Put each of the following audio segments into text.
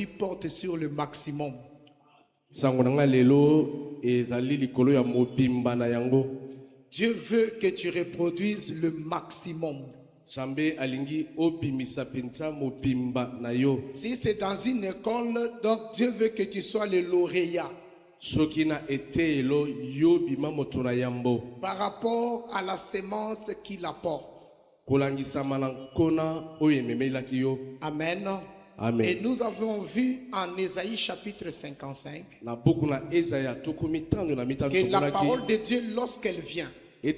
Il porte sur le maximum. Dieu veut que tu reproduises le maximum. Si c'est dans une école, donc Dieu veut que tu sois le lauréat. Par rapport à la semence qu'il apporte. Amen. Amen. Et nous avons vu en Ésaïe chapitre 55 que la parole de Dieu, lorsqu'elle vient, elle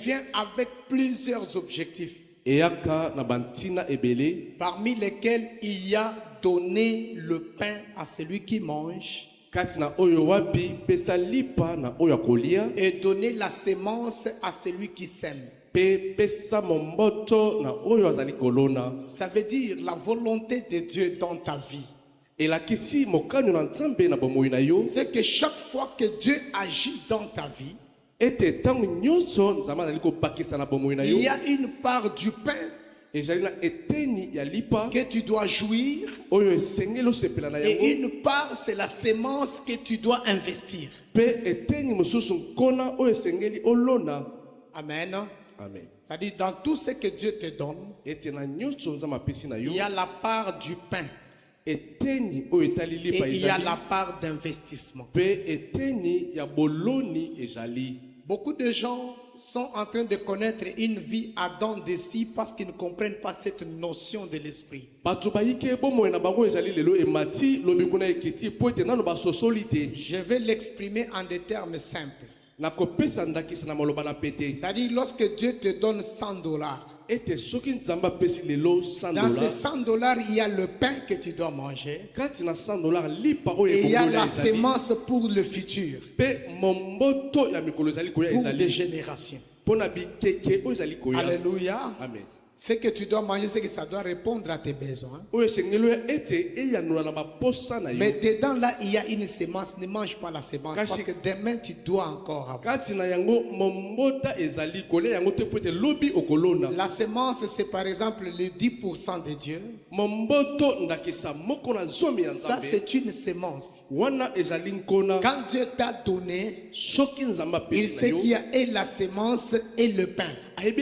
vient avec plusieurs objectifs, parmi lesquels il y a donner le pain à celui qui mange et donner la semence à celui qui sème. Ça veut dire la volonté de Dieu dans ta vie. C'est que chaque fois que Dieu agit dans ta vie, il y a une part du pain que tu dois jouir et une part c'est la semence que tu dois investir. Amen. Amen. C'est-à-dire dans tout ce que Dieu te donne, il y a la part du pain et il y a la part d'investissement. Beaucoup de gens sont en train de connaître une vie à dents de scie parce qu'ils ne comprennent pas cette notion de l'esprit. Je vais l'exprimer en des termes simples. C'est-à-dire lorsque Dieu te donne $100, dans ces $100, il y a le pain que tu dois manger et il y a la semence pour le futur, pour des générations. Alléluia. Amen. Ce que tu dois manger, c'est que ça doit répondre à tes besoins. Mais dedans là, il y a une semence. Ne mange pas la semence parce que demain tu dois encore avoir. La semence, c'est par exemple le 10% de Dieu. Ça, c'est une semence. Quand Dieu t'a donné, il sait qu'il y a et la semence et le pain. Mais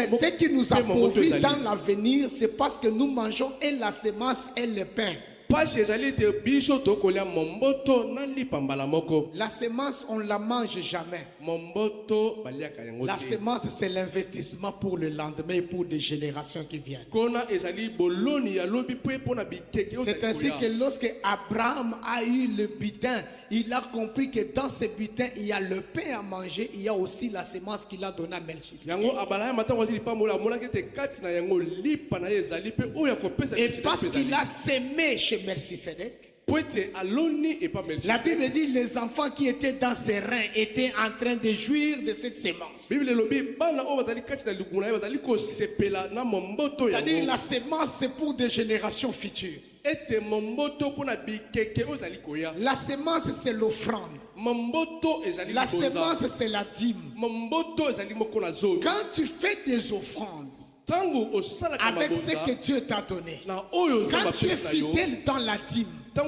ce qui nous a pourvu dans l'avenir, c'est parce que nous mangeons et la semence et le pain. La semence, on ne la mange jamais. La semence, c'est l'investissement pour le lendemain et pour des générations qui viennent. C'est ainsi que lorsque Abraham a eu le butin, il a compris que dans ce butin, il y a le pain à manger, il y a aussi la semence qu'il a donnée à Melchisedec. Et parce qu'il a sémé chez Melchisedec, la Bible dit les enfants qui étaient dans ses reins étaient en train de jouir de cette semence. C'est-à-dire la semence c'est pour des générations futures. La semence c'est l'offrande. La semence c'est la dîme. Quand tu fais des offrandes avec ce que Dieu t'a donné, quand tu es fidèle dans la dîme, c'est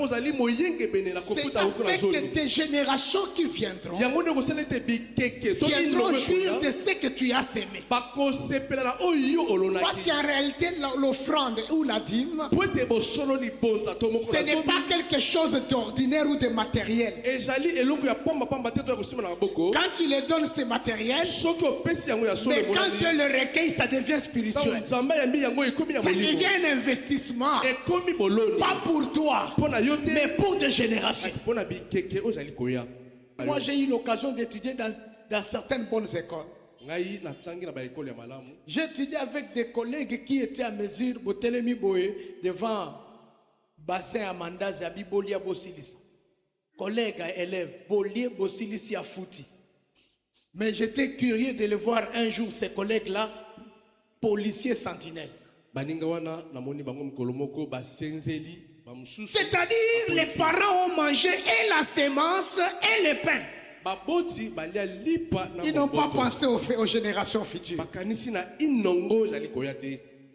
avec que tes générations qui viendront jouir de ce que tu as sémé. Parce qu'en réalité, l'offrande ou la dîme, ce n'est pas quelque chose d'ordinaire ou de matériel. Quand tu les donnes ce matériel, mais quand Dieu le recueille, ça devient spirituel. Ça devient un investissement. Pas pour toi, mais pour des générations. Moi, j'ai eu l'occasion d'étudier dans certaines bonnes écoles. J'ai étudié avec des collègues qui étaient à mesure devant bassin Amanda Zabi Bolia Bosilis. Collègues et élèves, Bolia Bosilis à Fouti. Mais j'étais curieux de le voir un jour, ces collègues-là, policiers sentinelles. C'est-à-dire les parents ont mangé et la semence et le pain. Ils n'ont pas pensé aux générations futures.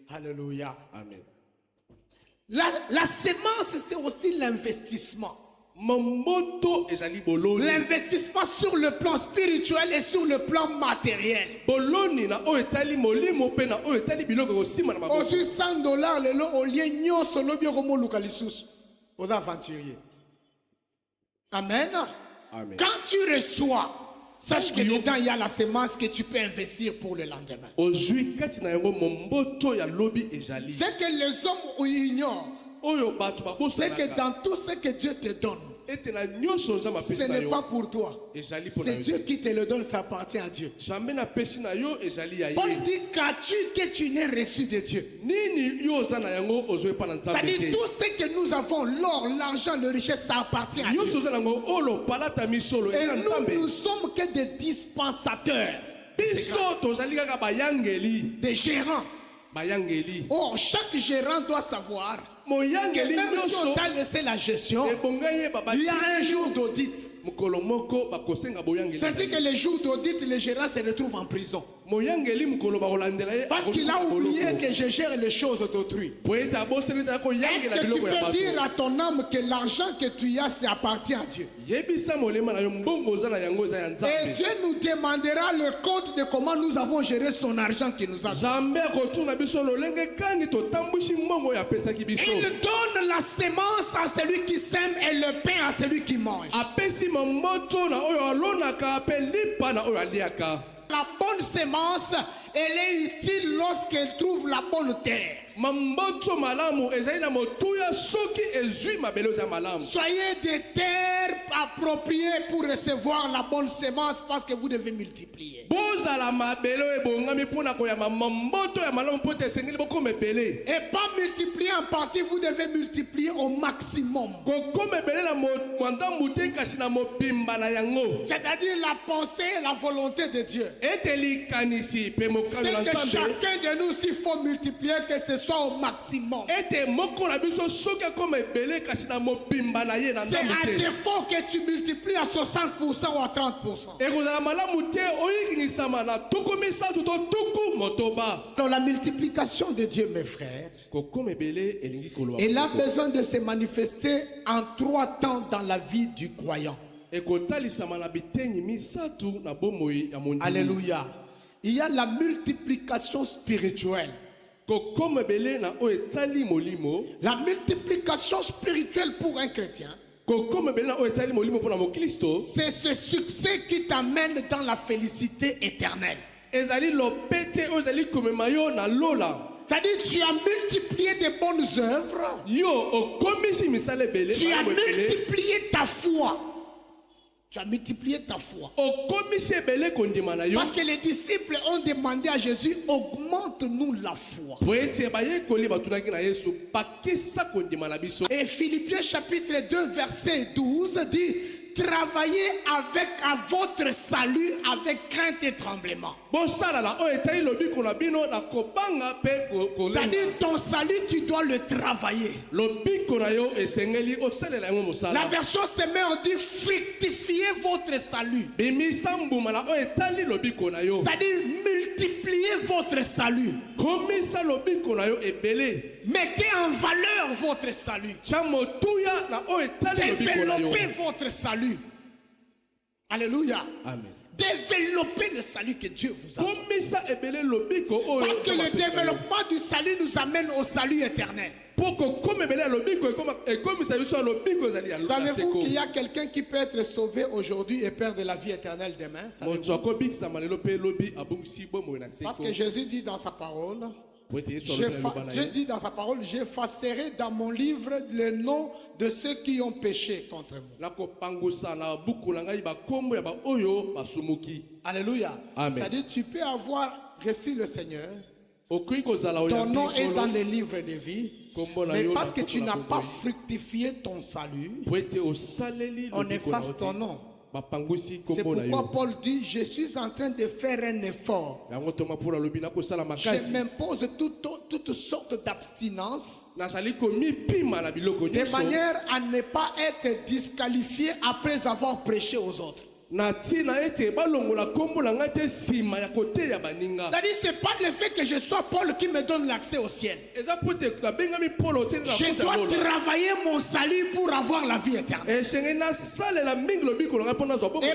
Alléluia. Amen. La sémence, c'est aussi l'investissement. L'investissement sur le plan spirituel et sur le plan matériel. Aujourd'hui, $100, le lot au lieu nyoso lobio comme localisus. Aux aventuriers. Amen. Amen. Quand tu reçois, sache que dedans il y a la sémence que tu peux investir pour le lendemain. C'est que les hommes ignorent. C'est que dans tout ce que Dieu te donne, ce n'est pas pour toi. C'est Dieu qui te le donne, ça appartient à Dieu. Paul dit qu'as-tu que tu n'aies reçu de Dieu. C'est-à-dire tout ce que nous avons, l'or, l'argent, le richesse, ça appartient à Dieu. Et nous ne sommes que des dispensateurs, des gérants. Oh, chaque gérant doit savoir que même si on t'a laissé la gestion, il y a un jour d'audit. C'est-à-dire que les jours d'audit, le gérant se retrouve en prison. Parce qu'il a oublié que je gère les choses d'autrui. Est-ce que tu peux dire à ton âme que l'argent que tu as, ça appartient à Dieu? Et Dieu nous demandera le compte de comment nous avons géré son argent qui nous a donné. Il donne la sémence à celui qui sème et le pain à celui qui mange. La bonne sémence, elle est utile lorsqu'elle trouve la bonne terre. Soyez des terres appropriées pour recevoir la bonne sémence parce que vous devez multiplier. Et pas multiplier en partie, vous devez multiplier au maximum. C'est-à-dire la pensée et la volonté de Dieu. C'est que chacun de nous, s'il faut multiplier, que ce soit au maximum. C'est à défaut que tu multiplies à 60% ou à 30%. Dans la multiplication de Dieu, mes frères, il a besoin de se manifester en 3 temps dans la vie du croyant. Alléluia. Il y a la multiplication spirituelle. La multiplication spirituelle pour un chrétien, c'est ce succès qui t'amène dans la félicité éternelle. C'est-à-dire tu as multiplié des bonnes œuvres. Tu as multiplié ta foi. Tu as multiplié ta foi. Parce que les disciples ont demandé à Jésus, augmente-nous la foi. Et Philippiens chapitre 2 verset 12 dit, travaillez à votre salut avec crainte et tremblement. C'est-à-dire ton salut, tu dois le travailler. La version Semeur dit fructifiez votre salut. C'est-à-dire multipliez votre salut. Mettez en valeur votre salut. Développez votre salut. Alléluia. Amen. Développez le salut que Dieu vous a donné. Parce que le développement du salut nous amène au salut éternel. Savez-vous qu'il y a quelqu'un qui peut être sauvé aujourd'hui et perdre la vie éternelle demain? Parce que Jésus dit dans sa parole, Dieu dit dans sa parole, j'effacerai dans mon livre le nom de ceux qui ont péché contre moi. Alléluia. C'est-à-dire tu peux avoir reçu le Seigneur, ton nom est dans le livre de vie, mais parce que tu n'as pas fructifié ton salut, on efface ton nom. C'est pourquoi Paul dit, je suis en train de faire un effort. Je m'impose toutes sortes d'abstinence de manière à ne pas être disqualifié après avoir prêché aux autres. C'est-à-dire, c'est pas le fait que je sois Paul qui me donne l'accès au ciel. Je dois travailler mon salut pour avoir la vie éternelle. Et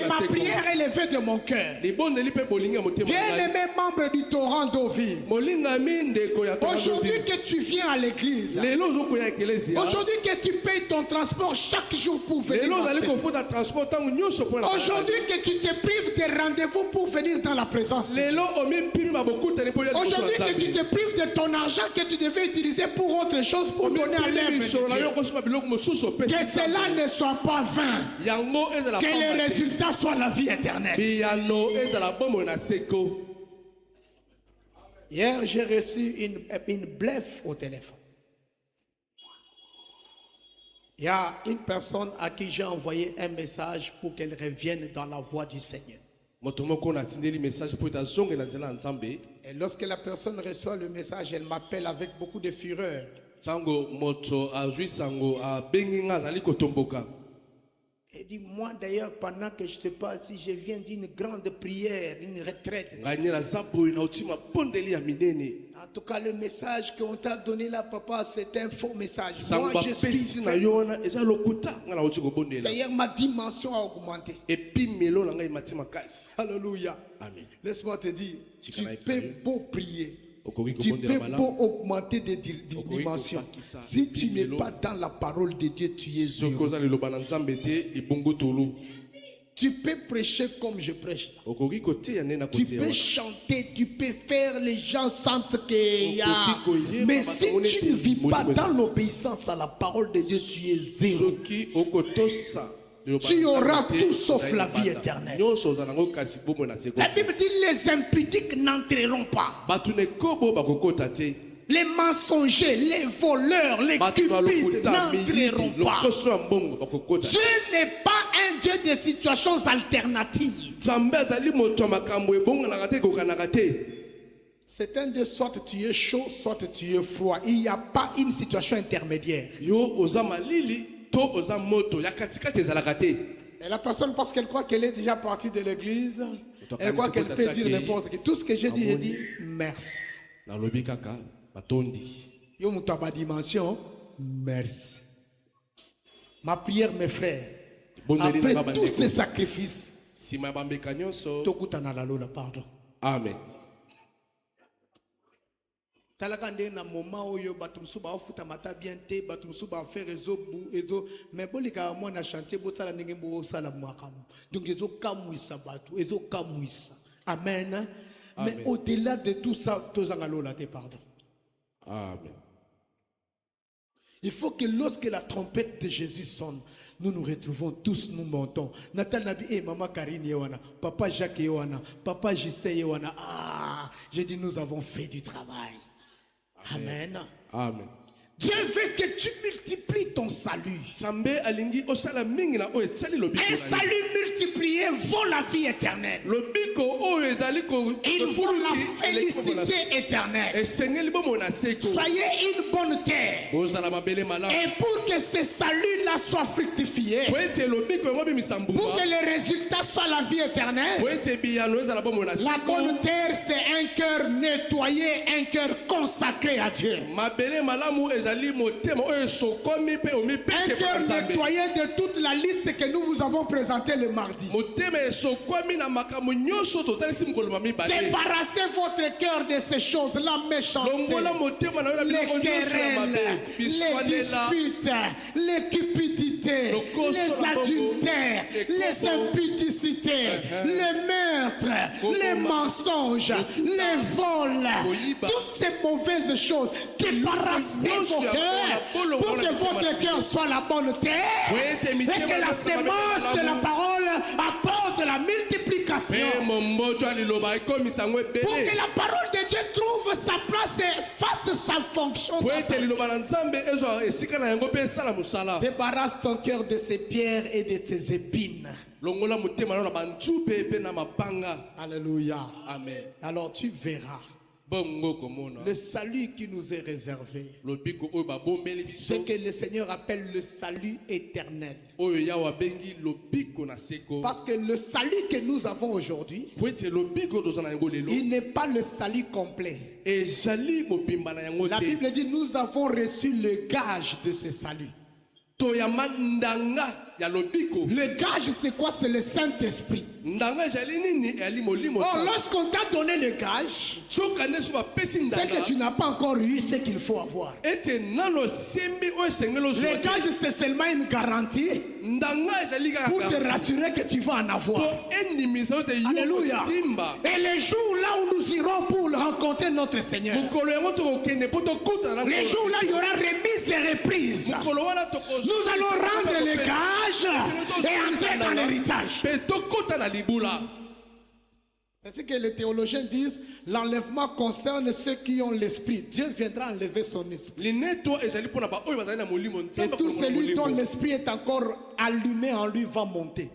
ma prière est levée de mon cœur. Bien-aimé membre du torrent d'eau vive, aujourd'hui que tu viens à l'église, aujourd'hui que tu payes ton transport chaque jour pour venir, aujourd'hui que tu te prives de rendez-vous pour venir dans la présence de Dieu, aujourd'hui que tu te prives de ton argent que tu devais utiliser pour autre chose, pour donner à l'œuvre de Dieu, que cela ne soit pas vain, que le résultat soit la vie éternelle. Hier, j'ai reçu une bleffe au téléphone. Il y a une personne à qui j'ai envoyé un message pour qu'elle revienne dans la voie du Seigneur. Et lorsque la personne reçoit le message, elle m'appelle avec beaucoup de fureur. Elle dit, moi d'ailleurs, pendant que je ne sais pas si je viens d'une grande prière, une retraite. En tout cas, le message qu'on t'a donné là, papa, c'est un faux message. Moi, je suis... D'ailleurs, ma dimension a augmenté. Alléluia. Laisse-moi te dire, tu peux beau prier. Tu peux beau augmenter des dimensions. Si tu n'es pas dans la parole de Dieu, tu es zéro. Tu peux prêcher comme je prêche. Tu peux chanter, tu peux faire, les gens sentent qu'il y a. Mais si tu ne vis pas dans l'obéissance à la parole de Dieu, tu es zéro. Tu auras tout sauf la vie éternelle. La Bible dit les impudiques n'entreront pas. Les mensongers, les voleurs, les cupides n'entreront pas. Dieu n'est pas un Dieu de situations alternatives. C'est un Dieu, soit tu es chaud, soit tu es froid. Il n'y a pas une situation intermédiaire. Et la personne, parce qu'elle croit qu'elle est déjà partie de l'église, elle croit qu'elle peut dire n'importe quoi. Tout ce que j'ai dit merci. Yo mutaba dimension, merci. Ma prière, mes frères, après tous ces sacrifices, pardon. Amen. Talakande na moment oyo batumsu ba ofuta mata bien te batumsu ba faire réseau ezo mais bolika moi na chanter botala ndenge bo sala mwakam donc ezo kamwisa batu ezo kamwisa amen. Mais au-delà de tout ça tozangalo la te pardon. Amen. Il faut que lorsque la trompette de Jésus sonne, nous nous retrouvons tous, nous montons. Natal Nabi, maman Karine Yewana, papa Jacques Yewana, papa Gisèle Yewana. Ah, j'ai dit nous avons fait du travail. Amen. Amen. Dieu veut que tu multiplies ton salut. Un salut multiplié vaut la vie éternelle. Il vaut la félicité éternelle. Soyez une bonne terre. Et pour que ce salut-là soit fructifié, pour que le résultat soit la vie éternelle, la bonne terre, c'est un cœur nettoyé, un cœur consacré à Dieu. Un cœur nettoyé de toute la liste que nous vous avons présentée le mardi. Débarrassez votre cœur de ces choses, la méchanceté, les querelles, les disputes, les cupidités, les adultères, les impudicités, les meurtres, les mensonges, les vols, toutes ces mauvaises choses. Débarrassez vos cœurs pour que votre cœur soit la bonne terre et que la sémence de la parole apporte la multiplication. Pour que la parole de Dieu trouve sa place et fasse sa fonction. Débarrasse ton cœur de ses pierres et de tes épines. Alléluia. Amen. Alors tu verras Le salut qui nous est réservé, ce que le Seigneur appelle le salut éternel. Parce que le salut que nous avons aujourd'hui, il n'est pas le salut complet. La Bible dit nous avons reçu le gage de ce salut. Le gage, c'est quoi? C'est le Saint-Esprit. Oh, lorsqu'on t'a donné le gage, c'est que tu n'as pas encore eu ce qu'il faut avoir. Le gage, c'est seulement une garantie pour te rassurer que tu vas en avoir. Alléluia. Et les jours là où nous irons pour rencontrer notre Seigneur, les jours là il y aura remise et reprise, nous allons rendre le gage et entrer dans l'héritage. C'est ce que les théologiens disent. L'enlèvement concerne ceux qui ont l'esprit. Dieu viendra enlever son esprit. Et tout celui dont l'esprit est encore allumé en lui va monter.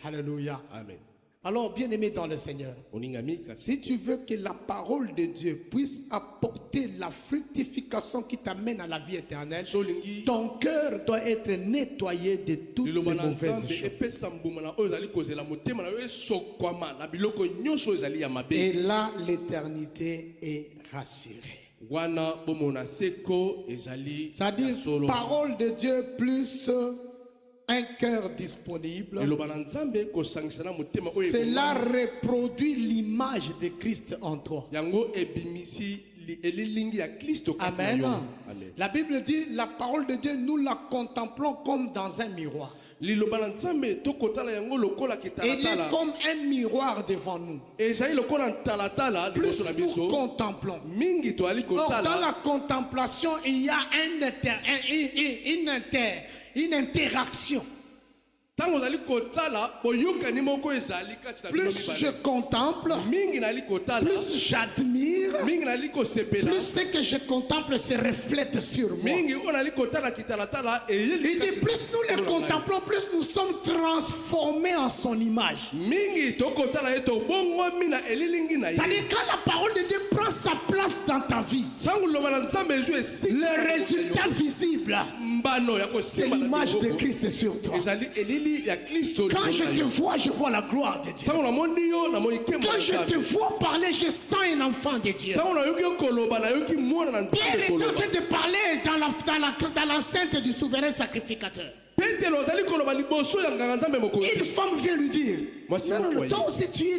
Alléluia. Amen. Alors, bien-aimé dans le Seigneur, si tu veux que la parole de Dieu puisse apporter la fructification qui t'amène à la vie éternelle, ton cœur doit être nettoyé de toutes les mauvaises choses. Et là, l'éternité est rassurée. C'est-à-dire, parole de Dieu plus un cœur disponible, cela reproduit l'image de Christ en toi. Amen. La Bible dit, la parole de Dieu, nous la contemplons comme dans un miroir. Il est comme un miroir devant nous. Plus nous contemplons. Or, dans la contemplation, il y a une interaction. Plus je contemple, plus j'admire, plus ce que je contemple se reflète sur moi. Il dit, plus nous les contemplons, plus nous sommes transformés en son image. C'est-à-dire, quand la parole de Dieu prend sa place dans ta vie, le résultat visible, c'est l'image de Christ sur toi. Quand je te vois, je vois la gloire de Dieu. Quand je te vois parler, je sens un enfant de Dieu. Pierre est en train de parler dans l'enceinte du souverain sacrificateur. Une femme vient lui dire, non, toi aussi tu es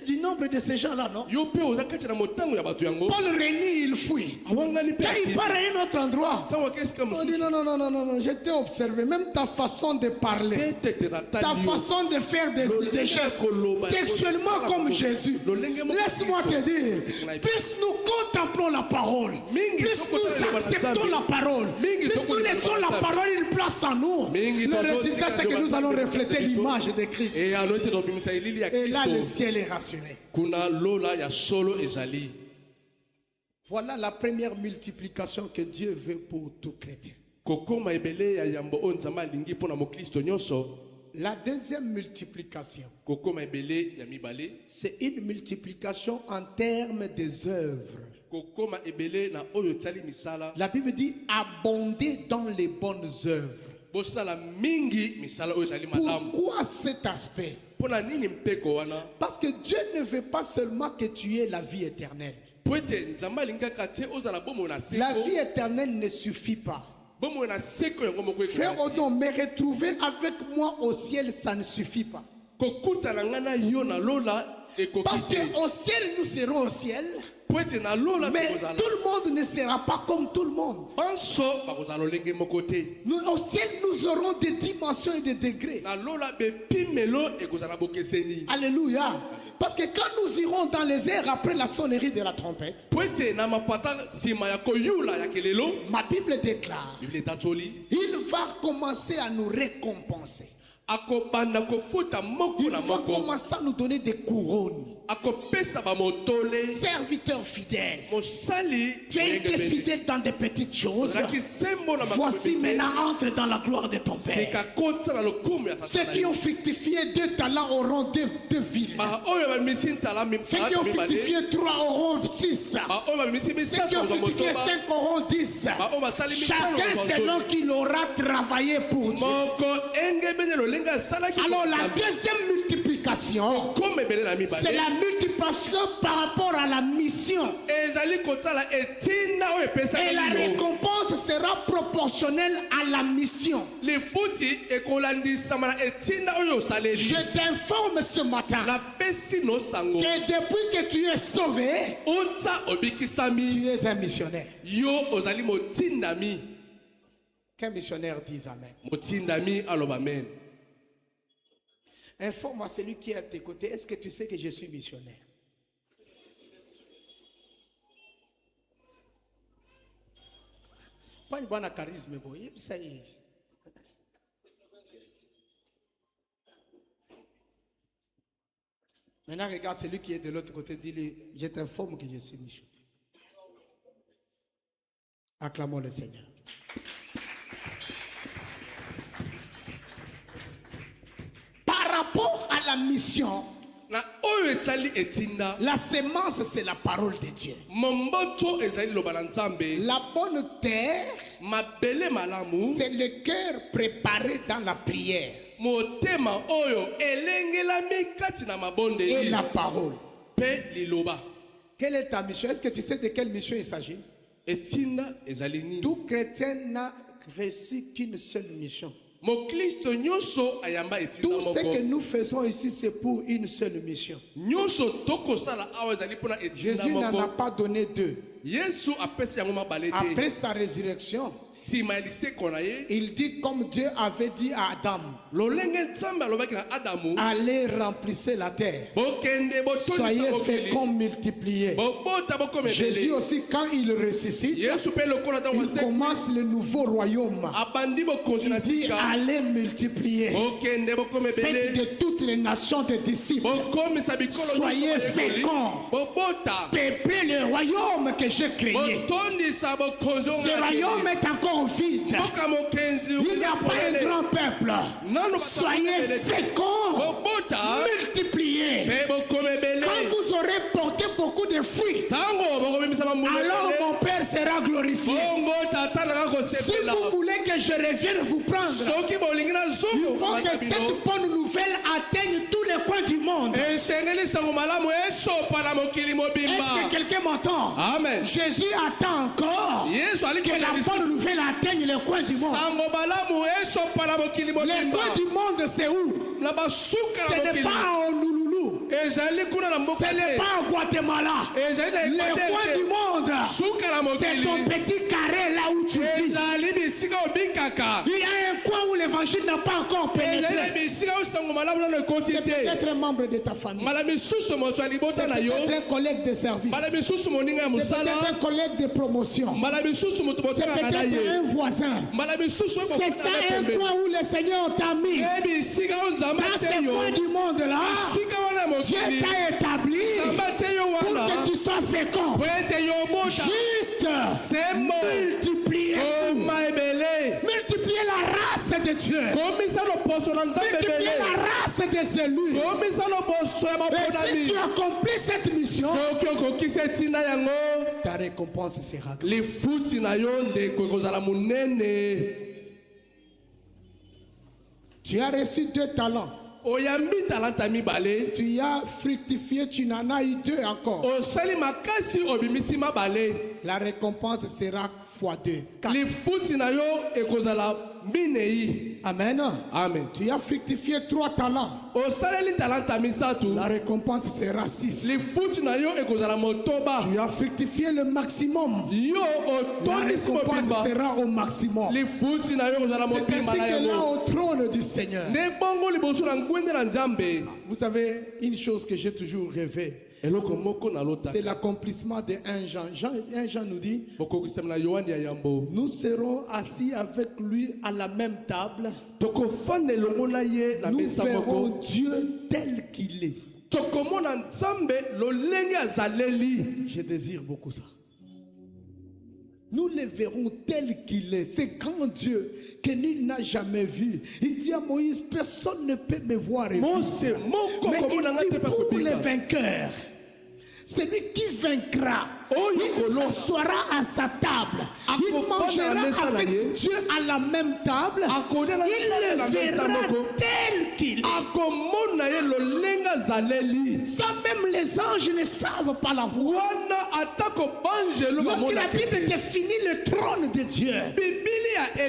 du nombre de ces gens-là, non? Paul renie, il fuit. Quand il part à un autre endroit, on dit non, je t'ai observé, même ta façon de parler, ta façon de faire des gestes, textuellement comme Jésus. Laisse-moi te dire, plus nous contemplons la parole, plus nous acceptons la parole, plus nous laissons la parole une place en nous, le résultat c'est que nous allons refléter l'image de Christ. Et là le ciel est rassuré. Voilà la première multiplication que Dieu veut pour tout chrétien. La deuxième multiplication, c'est une multiplication en termes des œuvres. La Bible dit abonder dans les bonnes œuvres. Pourquoi cet aspect? Parce que Dieu ne veut pas seulement que tu aies la vie éternelle. La vie éternelle ne suffit pas. Frère Odon, me retrouver avec moi au ciel, ça ne suffit pas. Parce qu'au ciel, nous serons au ciel. Mais tout le monde ne sera pas comme tout le monde. Au ciel, nous aurons des dimensions et des degrés. Alléluia. Parce que quand nous irons dans les airs après la sonnerie de la trompette, ma Bible déclare, il va commencer à nous récompenser. Il va commencer à nous donner des couronnes. Serviteur fidèle. Tu as été fidèle dans des petites choses. Voici maintenant entre dans la gloire de ton Père. Ceux qui ont fructifié 2 talents auront 2 villes. Ceux qui ont fructifié 3 auront 6. Ceux qui ont fructifié 5 auront 10. Chacun selon qu'il aura travaillé pour Dieu. Alors la deuxième multiplication, c'est la multiplication par rapport à la mission. Et la récompense sera proportionnelle à la mission. Je t'informe ce matin que depuis que tu es sauvé, tu es un missionnaire. Qu'un missionnaire dise Amen. Informe à celui qui est à tes côtés. Est-ce que tu sais que je suis missionnaire? Pas une bonne charisme, ça y est. Maintenant, regarde celui qui est de l'autre côté. Dis-lui, je t'informe que je suis missionnaire. Acclamons le Seigneur. Par rapport à la mission, la sémence, c'est la parole de Dieu. La bonne terre, c'est le cœur préparé dans la prière. Et la parole. Quelle est ta mission? Est-ce que tu sais de quelle mission il s'agit? Tout chrétien n'a reçu qu'une seule mission. Tout ce que nous faisons ici, c'est pour une seule mission. Jésus n'en a pas donné 2. Après sa résurrection, il dit comme Dieu avait dit à Adam, allez remplissez la terre, soyez féconds, multipliés. Jésus aussi, quand il ressuscite, il commence le nouveau royaume. Il dit allez multiplier, faites de toutes les nations des disciples, soyez féconds, peuplez le royaume que j'ai créé. Ce royaume est encore vide. Il n'y a pas un grand peuple. Soyez féconds, multipliés. Quand vous aurez porté beaucoup de fruits, alors mon Père sera glorifié. Si vous voulez que je revienne vous prendre, il faut que cette bonne nouvelle atteigne tous les coins du monde. Est-ce que quelqu'un m'entend? Amen. Jésus attend encore que la bonne nouvelle atteigne les coins du monde. Les coins du monde, c'est où? Ce n'est pas en Louloulou. Ce n'est pas en Guatemala. Les coins du monde, c'est ton petit carré là où tu vis. Il y a un coin où l'évangile n'a pas encore pénétré. C'est peut-être un membre de ta famille. C'est peut-être un collègue de service. C'est peut-être un collègue de promotion. C'est peut-être un voisin. C'est ça un coin où le Seigneur t'a mis. Dans ce coin du monde là, Dieu t'a établi pour que tu sois fécond. Juste multiplier. Multiplier la race de Dieu. Multiplier la race des élus. Et si tu accomplis cette mission, ta récompense sera grande. Tu as reçu 2 talents. Tu as fructifié, tu n'en as eu 2 encore. La récompense sera x2. Amen. Amen. Tu as fructifié 3 talents. La récompense sera 6. Tu as fructifié le maximum. La récompense sera au maximum. C'est ainsi que là au trône du Seigneur. Vous savez une chose que j'ai toujours rêvé. C'est l'accomplissement de 1 Jean. 1 Jean nous dit, nous serons assis avec lui à la même table. Nous verrons Dieu tel qu'il est. Je désire beaucoup ça. Nous le verrons tel qu'il est. C'est grand Dieu que nul n'a jamais vu. Il dit à Moïse, personne ne peut me voir. Mais il dit pour les vainqueurs, celui qui vaincra, il s'assoira à sa table. Il mangera avec Dieu à la même table. Il le verra tel qu'il est. Ça même les anges ne savent pas la voir. Donc la Bible définit le trône de Dieu. Il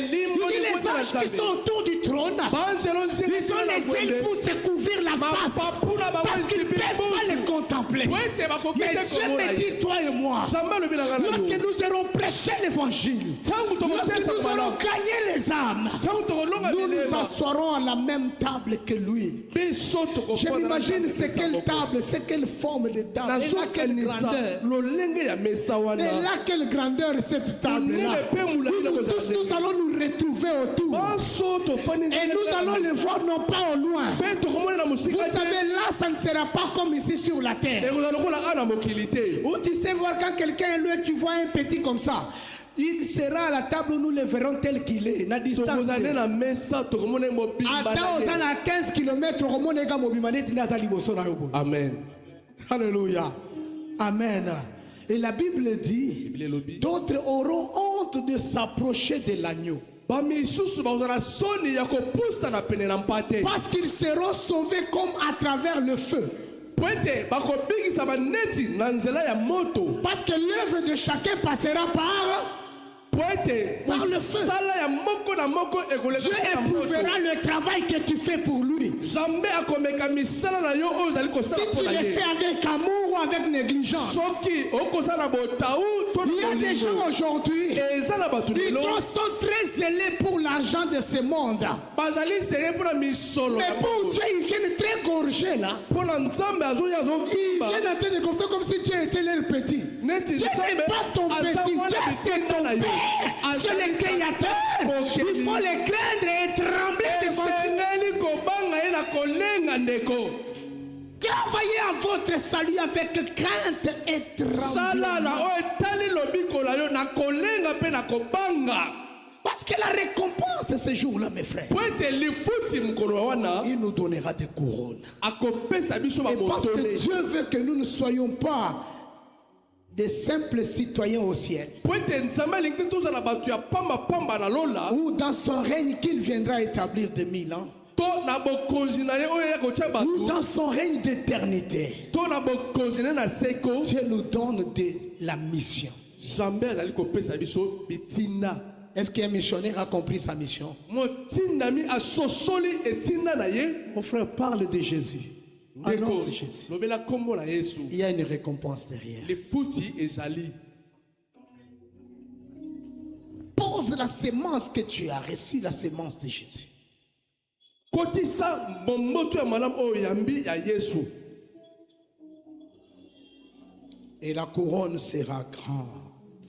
dit les anges qui sont autour du trône, ils ont les ailes pour se couvrir la face parce qu'ils ne peuvent pas le contempler. Mais Dieu me dit, toi et moi, lorsque nous aurons prêché l'évangile, lorsque nous aurons gagné les âmes, nous nous assoirons à la même table que lui. Je m'imagine c'est quelle table, c'est quelle forme de table, et là quelle grandeur. Et là quelle grandeur cette table-là. Tous nous allons nous retrouver autour. Et nous allons les voir non pas au loin. Vous savez, là ça ne sera pas comme ici sur la terre. Où tu sais voir quand quelqu'un est loin, tu vois un petit comme ça. Il sera à la table où nous le verrons tel qu'il est, à distance. Attends, on a 15 km. Amen. Alléluia. Amen. Et la Bible dit, d'autres auront honte de s'approcher de l'agneau. Parce qu'ils seront sauvés comme à travers le feu. Parce que l'œuvre de chacun passera par le feu. Dieu éprouvera le travail que tu fais pour lui. Si tu le fais avec amour ou avec négligence. Il y a des gens aujourd'hui, ils sont très zélés pour l'argent de ce monde. Mais pour Dieu, ils viennent très gorgés là. Ils viennent en train de confondre comme si Dieu était leur petit. Dieu n'est pas ton petit, Dieu c'est ton Père. C'est le Créateur. Il faut le craindre et trembler devant Dieu. Travaillez à votre salut avec crainte et tremblement. Parce que la récompense ce jour-là, mes frères, il nous donnera des couronnes. Et parce que Dieu veut que nous ne soyons pas des simples citoyens au ciel, ou dans son règne qu'il viendra établir de 1000 ans, ou dans son règne d'éternité. Dieu nous donne de la mission. Est-ce qu'un missionnaire a compris sa mission? Mon frère, parle de Jésus. Annonce Jésus. Il y a une récompense derrière. Pose la sémence que tu as reçue, la sémence de Jésus. Et la couronne sera grande.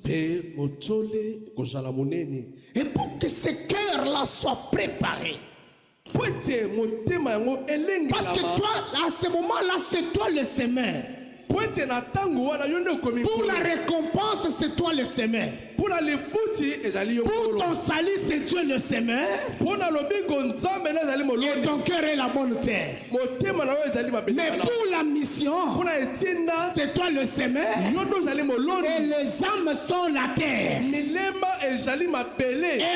Et pour que ce cœur-là soit préparé. Parce que toi, à ce moment-là, c'est toi le semeur. Pour la récompense, c'est toi le semeur. Pour ton salut, c'est Dieu le semeur. Et ton cœur est la bonne terre. Mais pour la mission, c'est toi le semeur. Et les âmes sont la terre. Et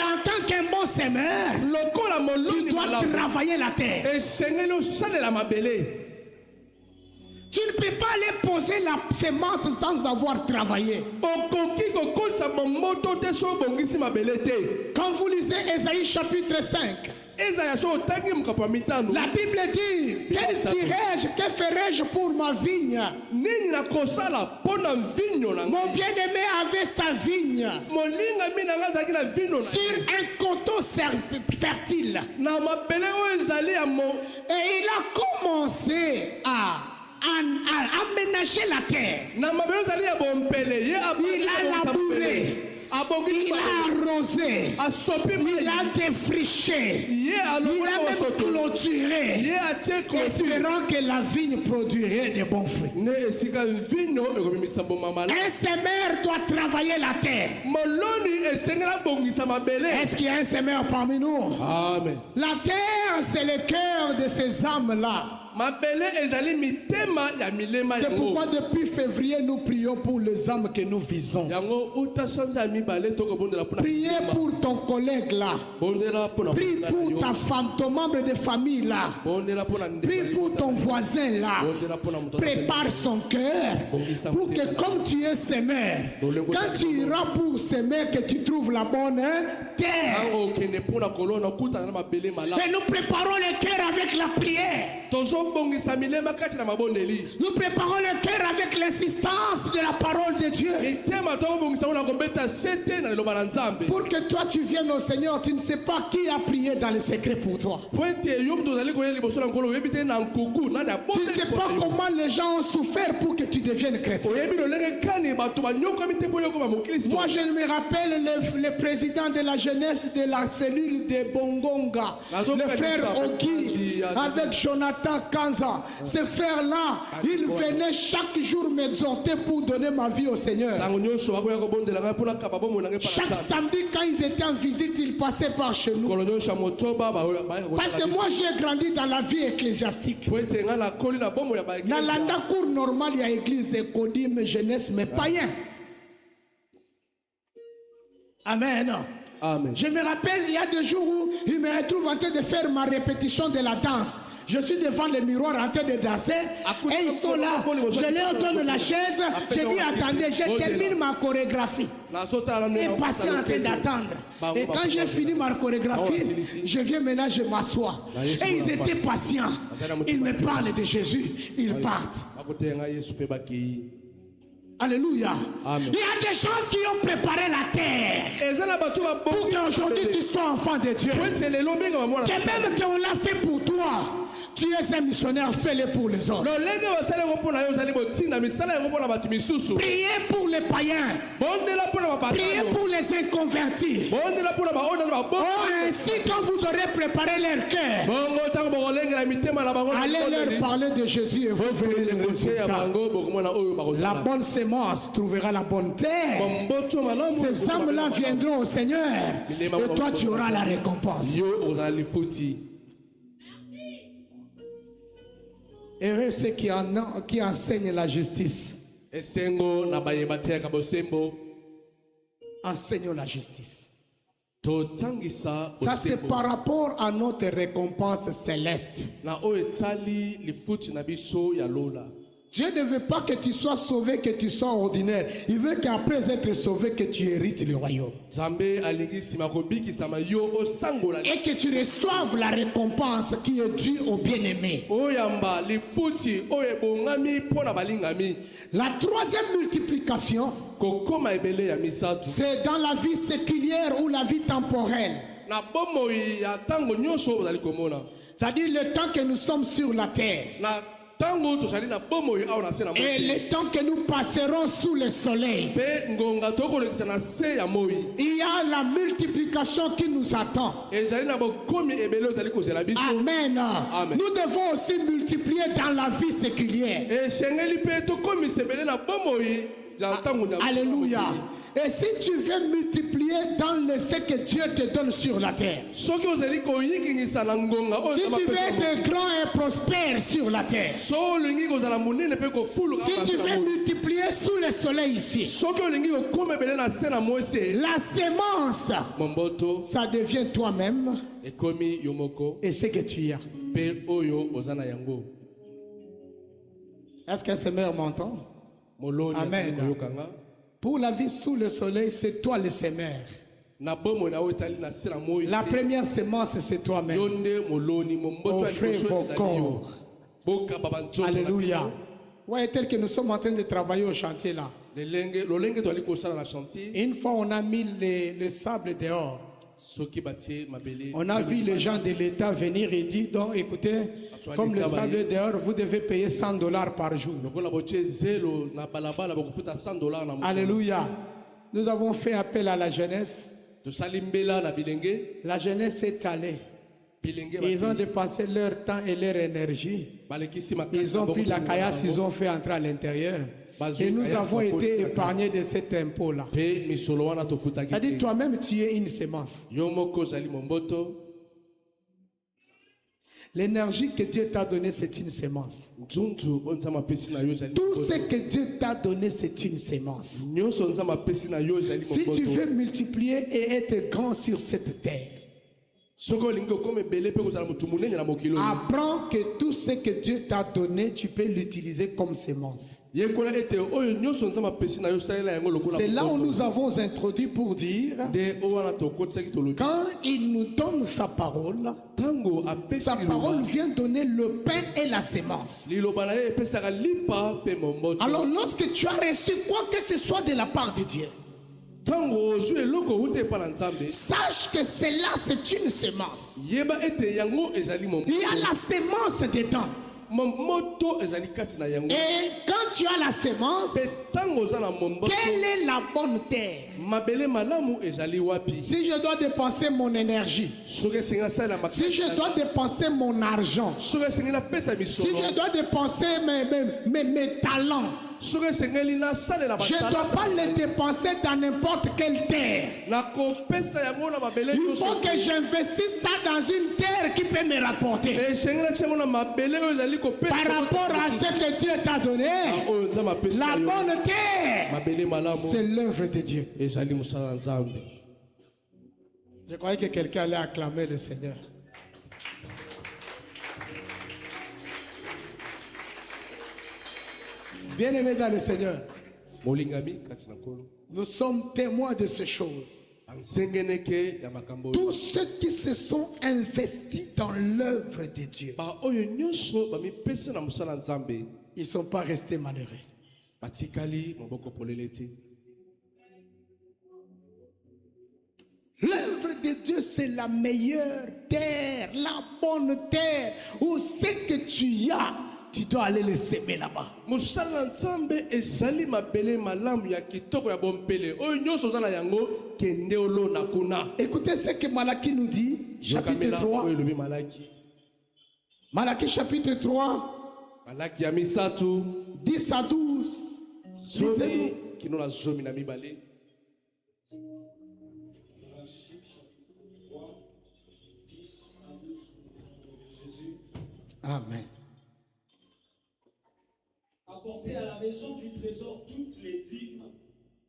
en tant qu'un bon semeur, tu dois travailler la terre. Tu ne peux pas aller poser la semence sans avoir travaillé. Quand vous lisez Ésaïe chapitre 5, la Bible dit, que dirais-je, que ferais-je pour ma vigne? Mon bien-aimé avait sa vigne sur un coteau fertile. Et il a commencé à aménager la terre. Il a labouré. il a arrosé, il a défriché, il a même clôturé, espérant que la vigne produirait de bons fruits. Un semeur doit travailler la terre. Est-ce qu'il y a un semeur parmi nous? Amen. La terre, c'est le cœur de ces âmes-là. C'est pourquoi depuis février, nous prions pour les âmes que nous visons. Priez pour ton collègue là. Prie pour ta femme, ton membre de famille là. Prie pour ton voisin là. Prépare son cœur pour que comme tu es semeur, quand tu iras pour semer, que tu trouves la bonne terre. Et nous préparons le cœur avec la prière. Nous préparons le cœur avec l'insistance de la parole de Dieu. Pour que toi tu viennes au Seigneur, tu ne sais pas qui a prié dans le secret pour toi. Tu ne sais pas comment les gens ont souffert pour que tu deviennes chrétien. Moi je me rappelle le président de la jeunesse de la cellule de Bongonga, le frère Oki, avec Jonathan Kanza. Ce frère-là, il venait chaque jour m'exhorter pour donner ma vie au Seigneur. Chaque samedi, quand ils étaient en visite, ils passaient par chez nous. Parce que moi, j'ai grandi dans la vie ecclésiastique. Dans l'anda cours normal, il y a église, écodim, jeunesse, mais païen. Amen. Amen. Je me rappelle, il y a des jours où il me retrouve en train de faire ma répétition de la danse. Je suis devant le miroir en train de danser et ils sont là. Je leur donne la chaise. Je dis attendez, je termine ma chorégraphie. Et patient en train d'attendre. Et quand j'ai fini ma chorégraphie, je viens maintenant, je m'assois. Et ils étaient patients. Ils me parlent de Jésus. Ils partent. Alléluia. Amen. Il y a des gens qui ont préparé la terre pour qu'aujourd'hui tu sois enfant de Dieu. Et même qu'on l'a fait pour toi, tu es un missionnaire, fais-le pour les autres. Priez pour les païens. Priez pour les inconvertis. Oh, ainsi quand vous aurez préparé leur cœur, allez leur parler de Jésus et vous verrez les résultats. La bonne sémence trouvera la bonne terre. Ces âmes-là viendront au Seigneur et toi tu auras la récompense. Heureux ceux qui enseignent la justice. Enseignons la justice. Ça c'est par rapport à notre récompense céleste. Dieu ne veut pas que tu sois sauvé, que tu sois ordinaire. Il veut qu'après être sauvé, que tu hérites le royaume. Et que tu reçoives la récompense qui est due au bien-aimé. La troisième multiplication, c'est dans la vie séculière ou la vie temporelle. C'est-à-dire le temps que nous sommes sur la terre. Et le temps que nous passerons sous le soleil, il y a la multiplication qui nous attend. Amen. Amen. Nous devons aussi multiplier dans la vie séculière. Alléluia. Et si tu veux multiplier dans ce que Dieu te donne sur la terre, si tu veux être grand et prospère sur la terre, si tu veux multiplier sous le soleil ici, la sémence, ça devient toi-même et ce que tu as. Est-ce qu'un semeur m'entend? Amen. Pour la vie sous le soleil, c'est toi le semeur. La première semence, c'est toi-même. Offrez vos corps. Alléluia. Ouais, tel que nous sommes en train de travailler au chantier là. Une fois, on a mis le sable dehors. On a vu les gens de l'État venir et dire, donc écoutez, comme le sable dehors, vous devez payer $100 par jour. Alléluia. nous avons fait appel à la jeunesse. La jeunesse est allée. Ils ont dépensé leur temps et leur énergie. Ils ont pris la caillasse, ils ont fait entrer à l'intérieur. Et nous avons été épargnés de cet impôt-là. C'est-à-dire, toi-même, tu es une semence. L'énergie que Dieu t'a donnée, c'est une semence. Tout ce que Dieu t'a donné, c'est une semence. Si tu veux multiplier et être grand sur cette terre, apprends que tout ce que Dieu t'a donné, tu peux l'utiliser comme semence. C'est là où nous avons introduit pour dire, quand il nous donne sa parole vient donner le pain et la semence. Alors lorsque tu as reçu quoi que ce soit de la part de Dieu, sache que cela c'est une semence. Il y a la semence dedans. Et quand tu as la semence, quelle est la bonne terre? Si je dois dépenser mon énergie, si je dois dépenser mon argent, si je dois dépenser mes talents, je ne dois pas les dépenser dans n'importe quelle terre. Il faut que j'investisse ça dans une terre qui peut me rapporter. Par rapport à ce que Dieu t'a donné, la bonne terre, c'est l'œuvre de Dieu. Je croyais que quelqu'un allait acclamer le Seigneur. Bien-aimés dans le Seigneur, nous sommes témoins de ces choses. Tous ceux qui se sont investis dans l'œuvre de Dieu, ils ne sont pas restés malheureux. L'œuvre de Dieu, c'est la meilleure terre, la bonne terre, où ce que tu as, tu dois aller le semer là-bas. Écoutez ce que Malachie nous dit, chapitre 3. Malachie chapitre 3, 10 à 12. Amen. Apportez à la maison du trésor toutes les dîmes,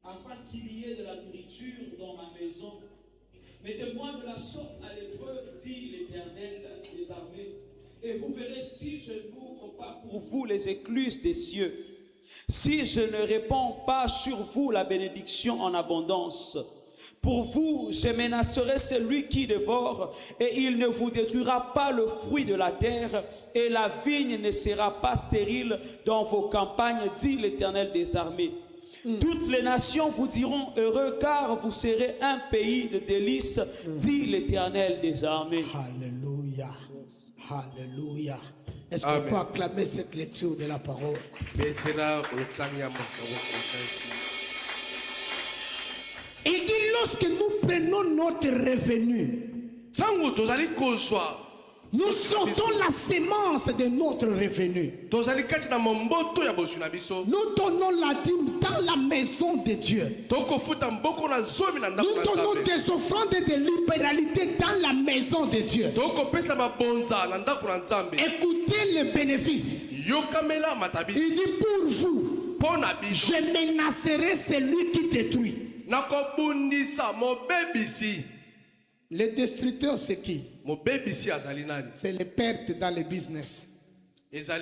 afin qu'il y ait de la nourriture dans ma maison. Mettez-moi de la sorte à l'épreuve, dit l'Éternel des armées, et vous verrez si je n'ouvre pas pour vous les écluses des cieux, si je ne répands pas sur vous la bénédiction en abondance. Pour vous, je menacerai celui qui dévore, et il ne vous détruira pas le fruit de la terre, et la vigne ne sera pas stérile dans vos campagnes, dit l'Éternel des armées. Toutes les nations vous diront heureux, car vous serez un pays de délices, dit l'Éternel des armées. Alléluia. Alléluia. Est-ce qu'on peut acclamer cette lecture de la parole? Il dit, lorsque nous prenons notre revenu, nous sortons la semence de notre revenu. Nous donnons la dîme dans la maison de Dieu. Nous donnons des offrandes de libéralité dans la maison de Dieu. Écoutez les bénéfices. Il dit, pour vous, je menacerai celui qui détruit. Le destructeur, c'est qui? C'est les pertes dans le business. C'est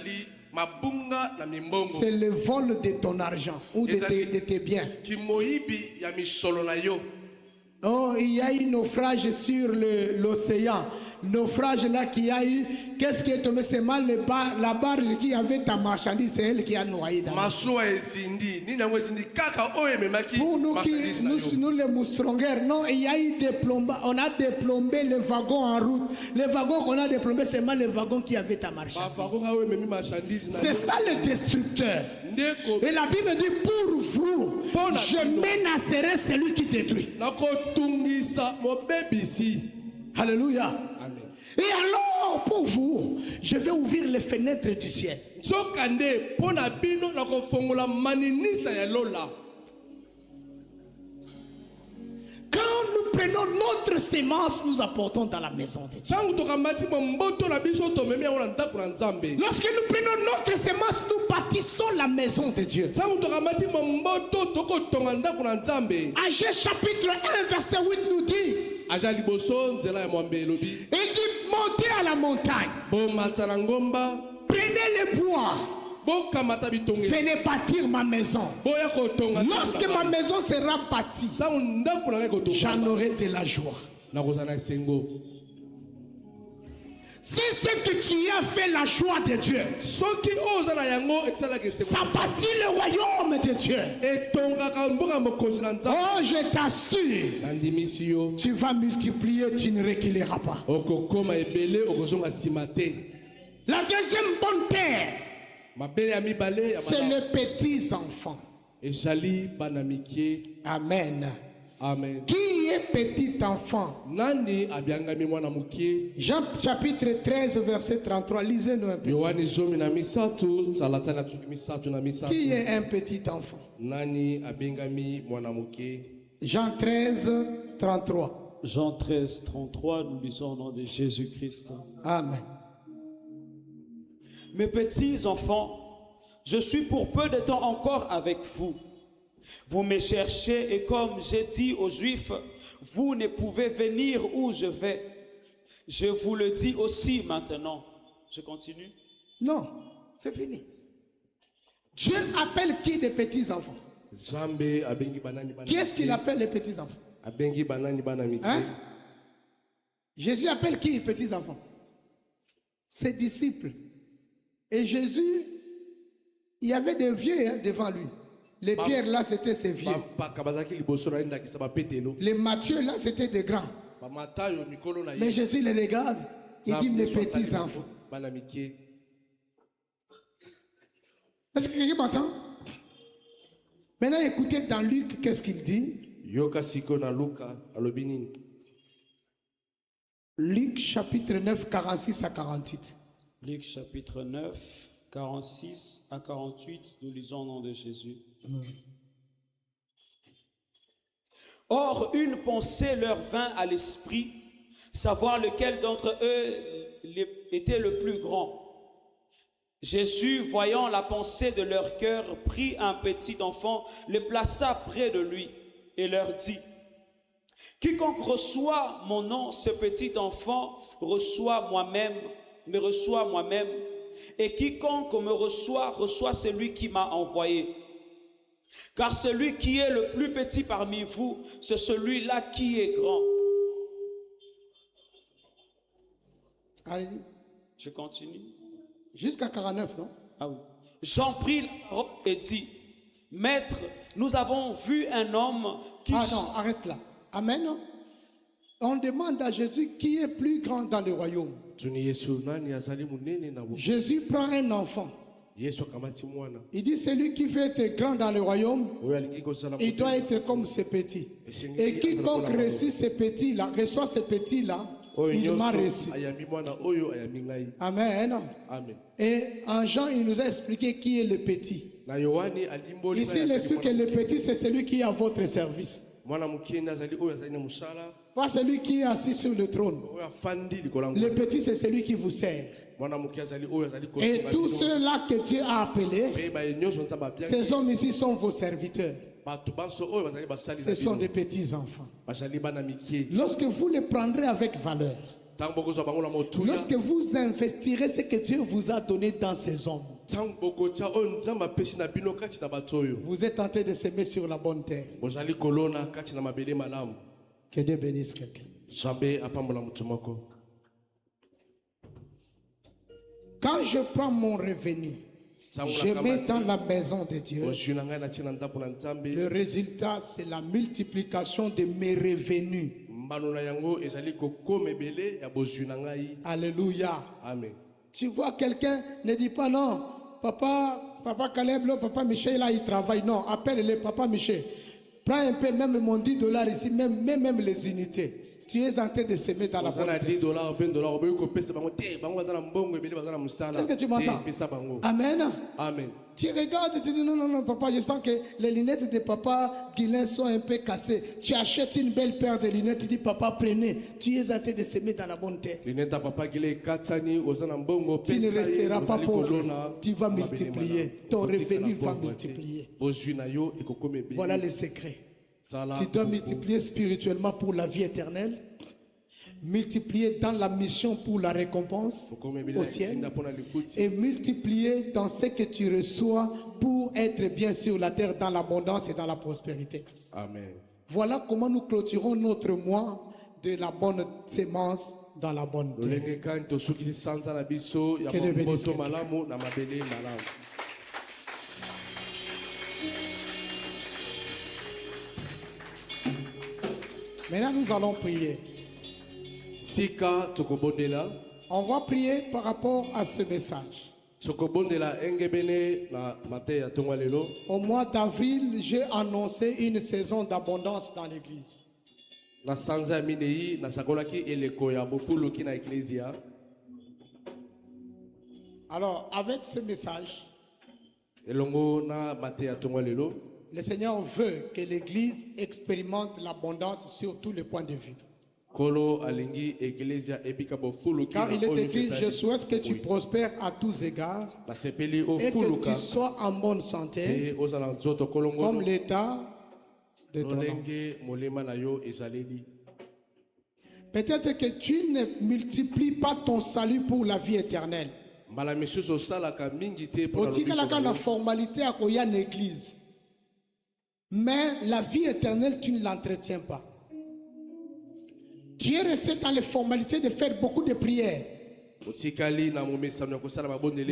le vol de ton argent ou de tes biens. Oh, il y a un naufrage sur l'océan. naufrage là qu'il y a eu, qu'est-ce qui est tombé? C'est mal la barge qui avait ta marchandise, c'est elle qui a noyé. Pour nous nous les moustrongueurs, non, il y a eu des plombes, on a déplombé les wagons en route. Les wagons qu'on a déplombés, c'est mal les wagons qui avaient ta marchandise. C'est ça le destructeur. Et la Bible dit pour vous, je menacerai celui qui détruit. Alléluia. Amen. Et alors pour vous, je vais ouvrir les fenêtres du ciel. Quand nous prenons notre sémence, nous apportons dans la maison de Dieu. Lorsque nous prenons notre sémence, nous bâtissons la maison de Dieu. Agé chapitre 1 verset 8 nous dit, et dit montez à la montagne, prenez les bois, venez bâtir ma maison. Lorsque ma maison sera bâtie, j'en aurai de la joie. C'est ce que tu as fait, la joie de Dieu. Ça bâtit le royaume de Dieu. Oh, je t'assure, tu vas multiplier, tu ne reculeras pas. La deuxième bonne terre, c'est les petits enfants. Amen. Amen. Qui est petit enfant? Jean chapitre 13 verset 33. Lisez-nous un peu. Qui est un petit enfant? Jean 13 33. Jean 13 33, nous lisons au nom de Jésus-Christ. Amen. Mes petits enfants, je suis pour peu de temps encore avec vous. Vous me cherchez et comme j'ai dit aux Juifs, vous ne pouvez venir où je vais. Je vous le dis aussi maintenant. Je continue? Non, c'est fini. Dieu appelle qui des petits enfants? Qui est-ce qu'il appelle les petits enfants? Hein? Jésus appelle qui les petits enfants? Ses disciples. Et Jésus, il y avait des vieux devant lui. Les pierres là, c'était ses vieux. Les Matthieu là, c'était des grands. Mais Jésus les regarde, il dit mes petits enfants. Est-ce que quelqu'un m'entend? Maintenant, écoutez dans Luc, qu'est-ce qu'il dit? Luc chapitre 9, 46 à 48. Luc chapitre 9, 46 à 48, nous lisons au nom de Jésus. Or, une pensée leur vint à l'esprit, savoir lequel d'entre eux était le plus grand. Jésus, voyant la pensée de leur cœur, prit un petit enfant, le plaça près de lui et leur dit: quiconque reçoit mon nom, ce petit enfant reçoit moi-même, me reçoit moi-même, et quiconque me reçoit, reçoit celui qui m'a envoyé. Car celui qui est le plus petit parmi vous, c'est celui-là qui est grand. Allez. Je continue. Jusqu'à 49, non? Ah oui. Jean prit la parole et dit: Maître, nous avons vu un homme qui... Ah non, arrête là. Amen. On demande à Jésus qui est plus grand dans le royaume. Jésus prend un enfant. Il dit celui qui veut être grand dans le royaume, il doit être comme ce petit. Et quiconque reçoit ce petit-là, il m'a reçu. Amen. Et en Jean, il nous a expliqué qui est le petit. Ici, il explique que le petit, c'est celui qui est à votre service. Pas celui qui est assis sur le trône. Le petit, c'est celui qui vous sert. Et tous ceux-là que Dieu a appelés, ces hommes ici sont vos serviteurs. Ce sont des petits enfants. Lorsque vous les prendrez avec valeur, lorsque vous investirez ce que Dieu vous a donné dans ces hommes, vous êtes tenté de s'aimer sur la bonne terre. Que Dieu bénisse quelqu'un. je prends mon revenu, je mets dans la maison de Dieu, le résultat, c'est la multiplication de mes revenus. Alléluia. Amen. Tu vois, quelqu'un ne dit pas non, papa Caleb, papa Michel, là, il travaille. Non, appelle-le papa Michel. Prends un peu, même mon $10 ici, même les unités. Tu es en train de s'aimer dans la bonne terre. $10, Est-ce que tu m'entends? Amen. Amen. Tu regardes et tu dis non, papa, je sens que les lunettes de papa Guilain sont un peu cassées. Tu achètes une belle paire de lunettes, tu dis papa, prenez. Tu es en train de s'aimer dans la bonne terre. Tu ne resteras pas pauvre. Tu vas multiplier. Ton revenu va multiplier. Voilà le secret. Tu dois multiplier spirituellement pour la vie éternelle, multiplier dans la mission pour la récompense au ciel, et multiplier dans ce que tu reçois pour être bien sur la terre dans l'abondance et dans la prospérité. Amen. Voilà comment nous clôturons notre mois de la bonne sémence dans la bonne terre. Que Dieu bénisse. Maintenant, nous allons prier. On va prier par rapport à ce message. Au mois d'avril, j'ai annoncé une saison d'abondance dans l'église. Alors, avec ce message, le Seigneur veut que l'église expérimente l'abondance sur tous les points de vue. Car il est écrit, je souhaite que tu prospères à tous égards et que tu sois en bonne santé comme l'état de ton âme. Peut-être que tu ne multiplies pas ton salut pour la vie éternelle. La formalité à quoi il y a une église. Mais la vie éternelle, tu ne l'entretiens pas. Tu es resté dans les formalités de faire beaucoup de prières.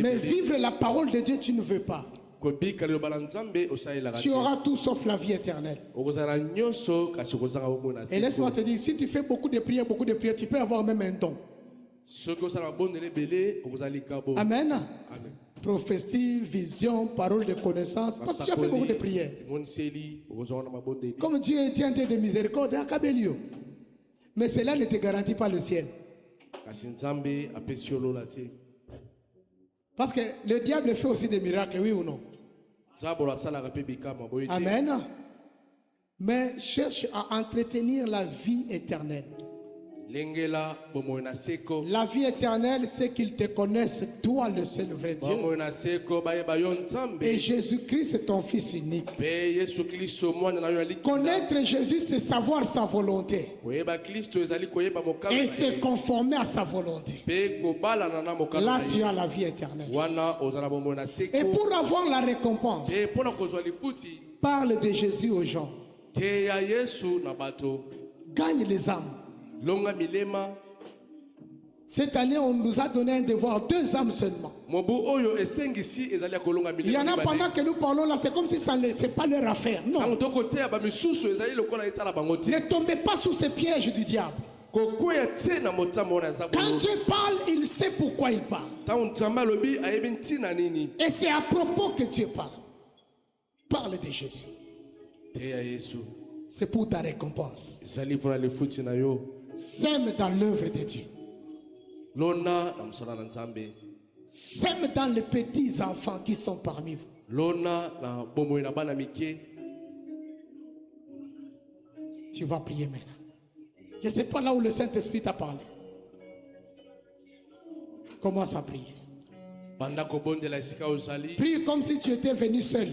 Mais vivre la parole de Dieu, tu ne veux pas. Tu auras tout sauf la vie éternelle. Et laisse-moi te dire, si tu fais beaucoup de prières, tu peux avoir même un don. Amen. Amen. Prophétie, vision, parole de connaissance. Parce que tu as fait beaucoup de prières. Comme Dieu est un Dieu de miséricorde, mais cela ne te garantit pas le ciel. Parce que le diable fait aussi des miracles, oui ou non? Amen. Mais cherche à entretenir la vie éternelle. La vie éternelle, c'est qu'ils te connaissent, toi le seul vrai Dieu. Et Jésus-Christ, ton Fils unique. Connaître Jésus, c'est savoir sa volonté. Et se conformer à sa volonté. Là, tu as la vie éternelle. Et pour avoir la récompense, parle de Jésus aux gens. Gagne les âmes. Cette année, on nous a donné un devoir, 2 âmes seulement. Il y en a pendant que nous parlons là, c'est comme si ce n'est pas leur affaire. Non. Ne tombez pas sous ces pièges du diable. Quand Dieu parle, il sait pourquoi il parle. Et c'est à propos que Dieu parle. Parle de Jésus. C'est pour ta récompense. Sème dans l'œuvre de Dieu. Sème dans les petits enfants qui sont parmi vous. Tu vas prier maintenant. Je ne sais pas là où le Saint-Esprit t'a parlé. Commence à prier. Prie comme si tu étais venu seul.